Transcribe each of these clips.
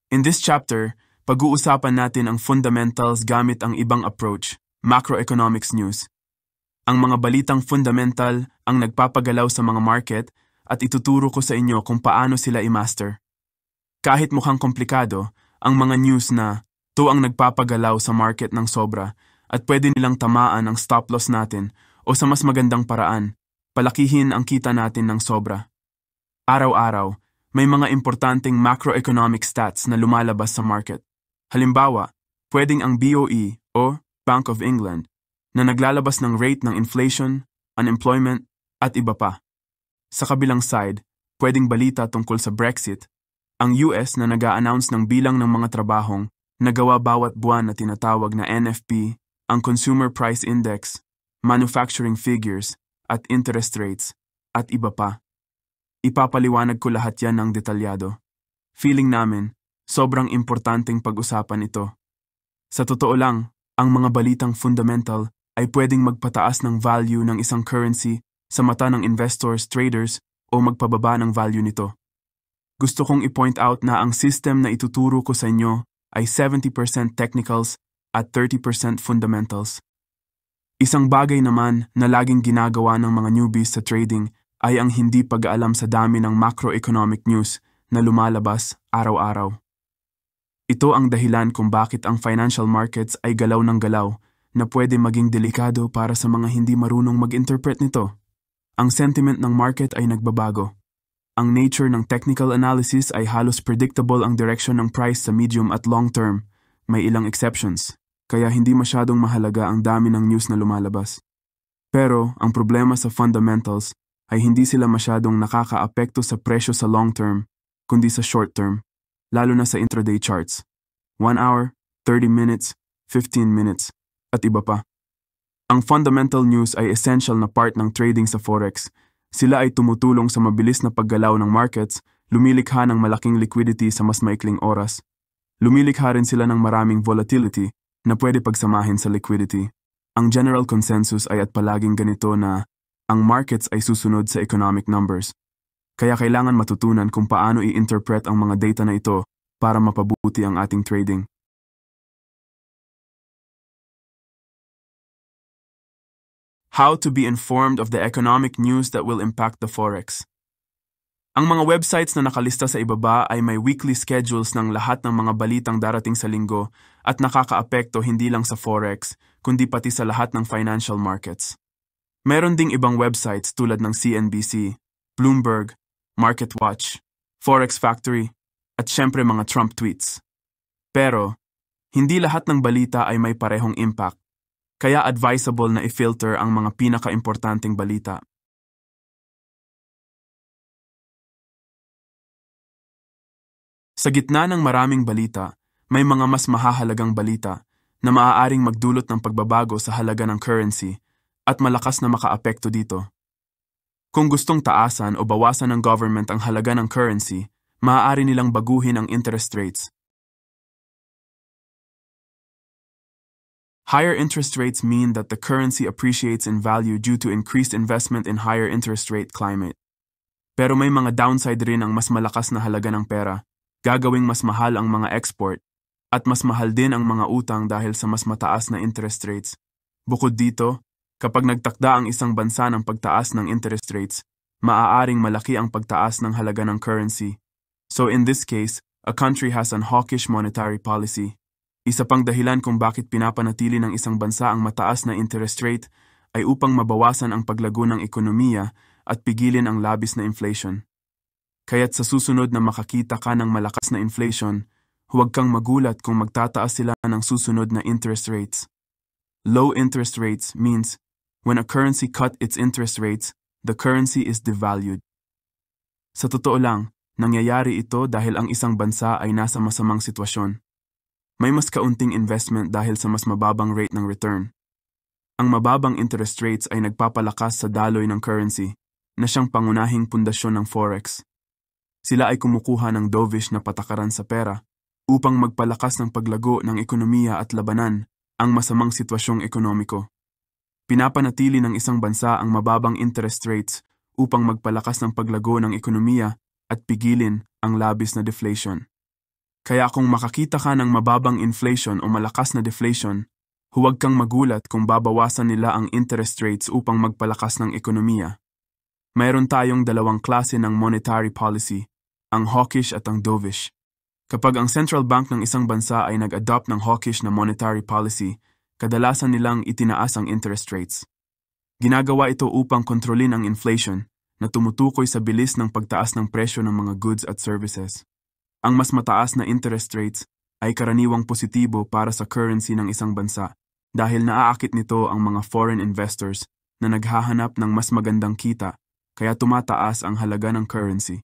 In this chapter, pag-uusapan natin ang fundamentals gamit ang ibang approach, macroeconomics news. Ang mga balitang fundamental ang nagpapagalaw sa mga market at ituturo ko sa inyo kung paano sila i-master. Kahit mukhang komplikado, ang mga news na to ang nagpapagalaw sa market ng sobra at pwede nilang tamaan ang stop loss natin o sa mas magandang paraan, palakihin ang kita natin ng sobra. Araw-araw, may mga importanteng macroeconomic stats na lumalabas sa market. Halimbawa, pwedeng ang BOE o Bank of England na naglalabas ng rate ng inflation, unemployment, at iba pa. Sa kabilang side, pwedeng balita tungkol sa Brexit, ang US na nag-a-announce ng bilang ng mga trabahong nagawa bawat buwan na tinatawag na NFP, ang Consumer Price Index, manufacturing figures, at interest rates, at iba pa. Ipapaliwanag ko lahat yan ng detalyado. Feeling namin, sobrang importanteng pag-usapan ito. Sa totoo lang, ang mga balitang fundamental ay pwedeng magpataas ng value ng isang currency sa mata ng investors, traders, o magpababa ng value nito. Gusto kong i-point out na ang system na ituturo ko sa inyo ay 70% technicals at 30% fundamentals. Isang bagay naman na laging ginagawa ng mga newbies sa trading ay ang hindi pag-aalam sa dami ng macroeconomic news na lumalabas araw-araw. Ito ang dahilan kung bakit ang financial markets ay galaw ng galaw na pwede maging delikado para sa mga hindi marunong mag-interpret nito. Ang sentiment ng market ay nagbabago. Ang nature ng technical analysis ay halos predictable ang direction ng price sa medium at long term. May ilang exceptions, kaya hindi masyadong mahalaga ang dami ng news na lumalabas. Pero ang problema sa fundamentals ay hindi sila masyadong nakakaapekto sa presyo sa long term, kundi sa short term, lalo na sa intraday charts. 1 hour, 30 minutes, 15 minutes, at iba pa. Ang fundamental news ay essential na part ng trading sa Forex. Sila ay tumutulong sa mabilis na paggalaw ng markets, lumilikha ng malaking liquidity sa mas maikling oras. Lumilikha rin sila ng maraming volatility na pwede pagsamahin sa liquidity. Ang general consensus ay at palaging ganito na ang markets ay susunod sa economic numbers. Kaya kailangan matutunan kung paano i-interpret ang mga data na ito para mapabuti ang ating trading. How to be informed of the economic news that will impact the Forex. Ang mga websites na nakalista sa ibaba ay may weekly schedules ng lahat ng mga balitang darating sa linggo at nakakaapekto hindi lang sa Forex, kundi pati sa lahat ng financial markets. Meron ding ibang websites tulad ng CNBC, Bloomberg, MarketWatch, Forex Factory, at syempre mga Trump tweets. Pero, hindi lahat ng balita ay may parehong impact. Kaya advisable na i-filter ang mga pinaka-importanting balita. Sa gitna ng maraming balita, may mga mas mahahalagang balita na maaaring magdulot ng pagbabago sa halaga ng currency at malakas na makaapekto dito. Kung gustong taasan o bawasan ng government ang halaga ng currency, maaari nilang baguhin ang interest rates. Higher interest rates mean that the currency appreciates in value due to increased investment in higher interest rate climate. Pero may mga downside rin ang mas malakas na halaga ng pera, gagawing mas mahal ang mga export, at mas mahal din ang mga utang dahil sa mas mataas na interest rates. Bukod dito, kapag nagtakda ang isang bansa ng pagtaas ng interest rates, maaaring malaki ang pagtaas ng halaga ng currency. So in this case, a country has an hawkish monetary policy. Isa pang dahilan kung bakit pinapanatili ng isang bansa ang mataas na interest rate ay upang mabawasan ang paglago ng ekonomiya at pigilin ang labis na inflation. Kaya't sa susunod na makakita ka ng malakas na inflation, huwag kang magulat kung magtataas sila ng susunod na interest rates. Low interest rates means when a currency cut its interest rates, the currency is devalued. Sa totoo lang, nangyayari ito dahil ang isang bansa ay nasa masamang sitwasyon. May mas kaunting investment dahil sa mas mababang rate ng return. Ang mababang interest rates ay nagpapalakas sa daloy ng currency na siyang pangunahing pundasyon ng Forex. Sila ay kumukuha ng dovish na patakaran sa pera upang magpalakas ng paglago ng ekonomiya at labanan ang masamang sitwasyong ekonomiko. Pinapanatili ng isang bansa ang mababang interest rates upang magpalakas ng paglago ng ekonomiya at pigilin ang labis na deflation. Kaya kung makakita ka ng mababang inflation o malakas na deflation, huwag kang magulat kung babawasan nila ang interest rates upang magpalakas ng ekonomiya. Mayroon tayong dalawang klase ng monetary policy, ang hawkish at ang dovish. Kapag ang central bank ng isang bansa ay nag-adopt ng hawkish na monetary policy, kadalasan nilang itinaas ang interest rates. Ginagawa ito upang kontrolin ang inflation na tumutukoy sa bilis ng pagtaas ng presyo ng mga goods at services. Ang mas mataas na interest rates ay karaniwang positibo para sa currency ng isang bansa dahil naaakit nito ang mga foreign investors na naghahanap ng mas magandang kita kaya tumataas ang halaga ng currency.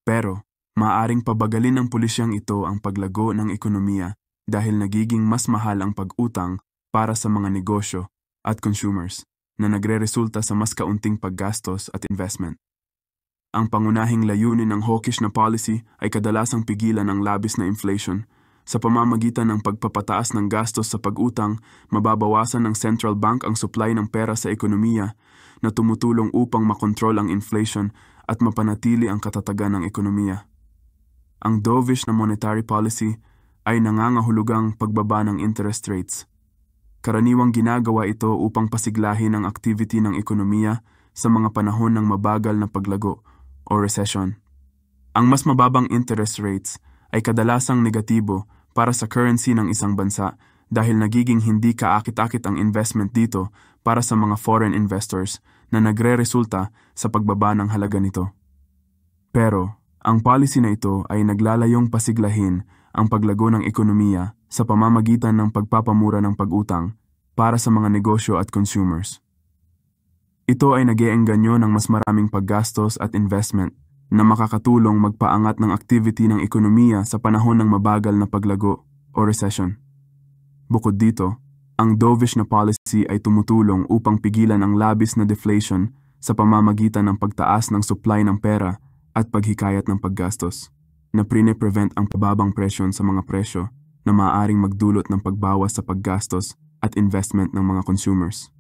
Pero, maaaring pabagalin ng pulisyang ito ang paglago ng ekonomiya dahil nagiging mas mahal ang pag-utang para sa mga negosyo at consumers na nagre-resulta sa mas kaunting paggastos at investment. Ang pangunahing layunin ng hawkish na policy ay kadalasang pigilan ang labis na inflation. Sa pamamagitan ng pagpapataas ng gastos sa pag-utang, mababawasan ng central bank ang supply ng pera sa ekonomiya na tumutulong upang makontrol ang inflation at mapanatili ang katatagan ng ekonomiya. Ang dovish na monetary policy ay nangangahulugang pagbaba ng interest rates. Karaniwang ginagawa ito upang pasiglahin ang activity ng ekonomiya sa mga panahon ng mabagal na paglago o recession. Ang mas mababang interest rates ay kadalasang negatibo para sa currency ng isang bansa dahil nagiging hindi kaakit-akit ang investment dito para sa mga foreign investors na nagre-resulta sa pagbaba ng halaga nito. Pero, ang policy na ito ay naglalayong pasiglahin ang paglago ng ekonomiya sa pamamagitan ng pagpapamura ng pag-utang para sa mga negosyo at consumers. Ito ay nag-iengganyo ng mas maraming paggastos at investment na makakatulong magpaangat ng activity ng ekonomiya sa panahon ng mabagal na paglago o recession. Bukod dito, ang dovish na policy ay tumutulong upang pigilan ang labis na deflation sa pamamagitan ng pagtaas ng supply ng pera at paghikayat ng paggastos, na prevent ang pababang presyon sa mga presyo na maaaring magdulot ng pagbawas sa paggastos at investment ng mga consumers.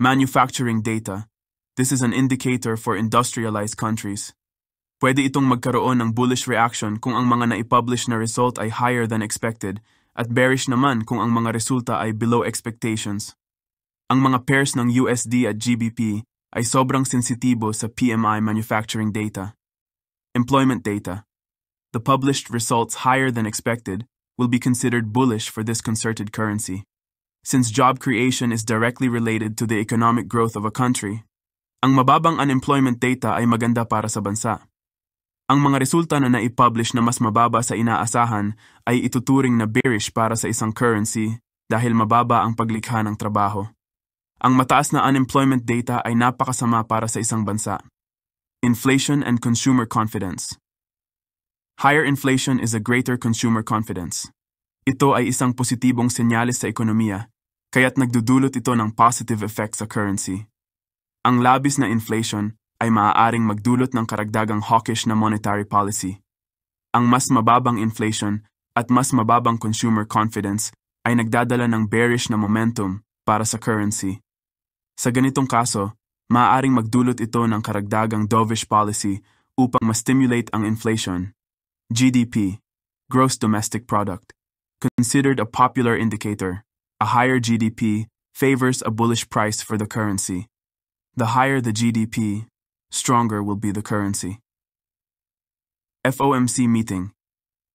Manufacturing data. This is an indicator for industrialized countries. Pwede itong magkaroon ng bullish reaction kung ang mga naipublish na result ay higher than expected at bearish naman kung ang mga resulta ay below expectations. Ang mga pairs ng USD at GBP ay sobrang sensitibo sa PMI manufacturing data. Employment data. The published results higher than expected will be considered bullish for this concerted currency. Since job creation is directly related to the economic growth of a country, ang mababang unemployment data ay maganda para sa bansa. Ang mga resulta na naipublish na mas mababa sa inaasahan ay ituturing na bearish para sa isang currency dahil mababa ang paglikha ng trabaho. Ang mataas na unemployment data ay napakasama para sa isang bansa. Inflation and consumer confidence. Higher inflation is a greater consumer confidence. Ito ay isang positibong senyales sa ekonomiya, kaya't nagdudulot ito ng positive effect sa currency. Ang labis na inflation ay maaaring magdulot ng karagdagang hawkish na monetary policy. Ang mas mababang inflation at mas mababang consumer confidence ay nagdadala ng bearish na momentum para sa currency. Sa ganitong kaso, maaaring magdulot ito ng karagdagang dovish policy upang ma-stimulate ang inflation. GDP, Gross Domestic Product, considered a popular indicator. A higher GDP favors a bullish price for the currency. The higher the GDP, stronger will be the currency. FOMC meeting.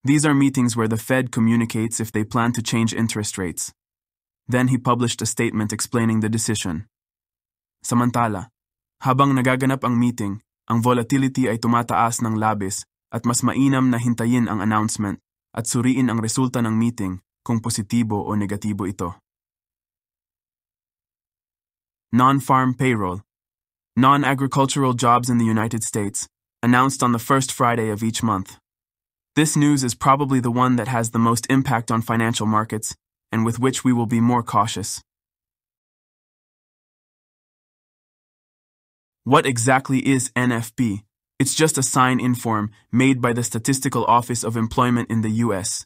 These are meetings where the Fed communicates if they plan to change interest rates. Then he published a statement explaining the decision. Samantala, habang nagaganap ang meeting, ang volatility ay tumataas ng labis at mas mainam na hintayin ang announcement at suriin ang resulta ng meeting kung positibo o negatibo ito. Non-farm payroll. Non-agricultural jobs in the United States, announced on the first Friday of each month. This news is probably the one that has the most impact on financial markets, and with which we will be more cautious. What exactly is NFP? It's just a sign-in form made by the Statistical Office of Employment in the US.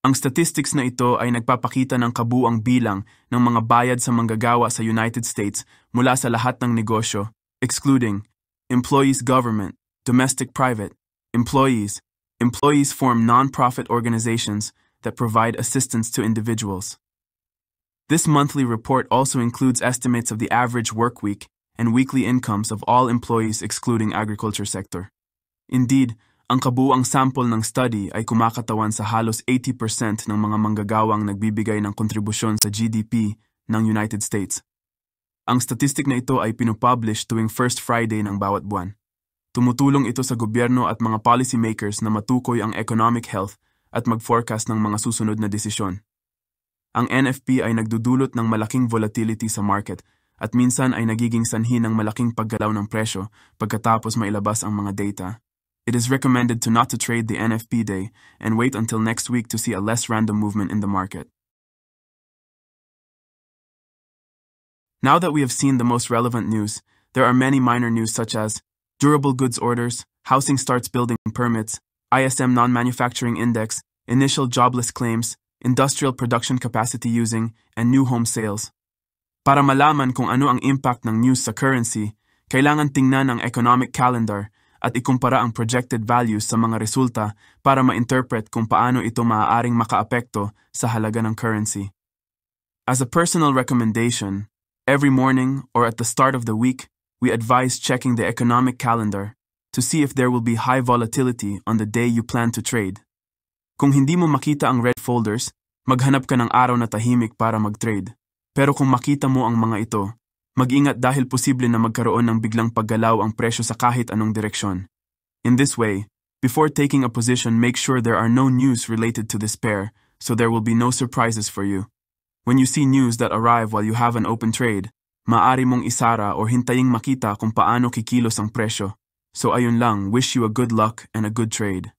Ang statistics na ito ay nagpapakita ng kabuang bilang ng mga bayad sa manggagawa sa United States mula sa lahat ng negosyo, excluding employees government, domestic private, employees, Employees form non-profit organizations that provide assistance to individuals. This monthly report also includes estimates of the average work week and weekly incomes of all employees excluding agriculture sector. Indeed, ang kabuuang sample ng study ay kumakatawan sa halos 80% ng mga manggagawang nagbibigay ng kontribusyon sa GDP ng United States. Ang statistic na ito ay pinupublish tuwing first Friday ng bawat buwan. Tumutulong ito sa gobyerno at mga policymakers na matukoy ang economic health at mag-forecast ng mga susunod na desisyon. Ang NFP ay nagdudulot ng malaking volatility sa market at minsan ay nagiging sanhi ng malaking paggalaw ng presyo pagkatapos mailabas ang mga data. It is recommended not to trade the NFP day and wait until next week to see a less random movement in the market. Now that we have seen the most relevant news, there are many minor news such as durable goods orders, housing starts building permits, ISM non-manufacturing index, initial jobless claims, industrial production capacity using, and new home sales. Para malaman kung ano ang impact ng news sa currency, kailangan tingnan ang economic calendar at ikumpara ang projected values sa mga resulta para ma-interpret kung paano ito maaaring makaapekto sa halaga ng currency. As a personal recommendation, every morning or at the start of the week, we advise checking the economic calendar to see if there will be high volatility on the day you plan to trade. Kung hindi mo makita ang red folders, maghanap ka ng araw na tahimik para mag-trade. Pero kung makita mo ang mga ito, mag-ingat dahil posible na magkaroon ng biglang paggalaw ang presyo sa kahit anong direksyon. In this way, before taking a position, make sure there are no news related to this pair, so there will be no surprises for you. When you see news that arrive while you have an open trade, maaari mong isara or hintaying makita kung paano kikilos ang presyo. So ayun lang, wish you a good luck and a good trade.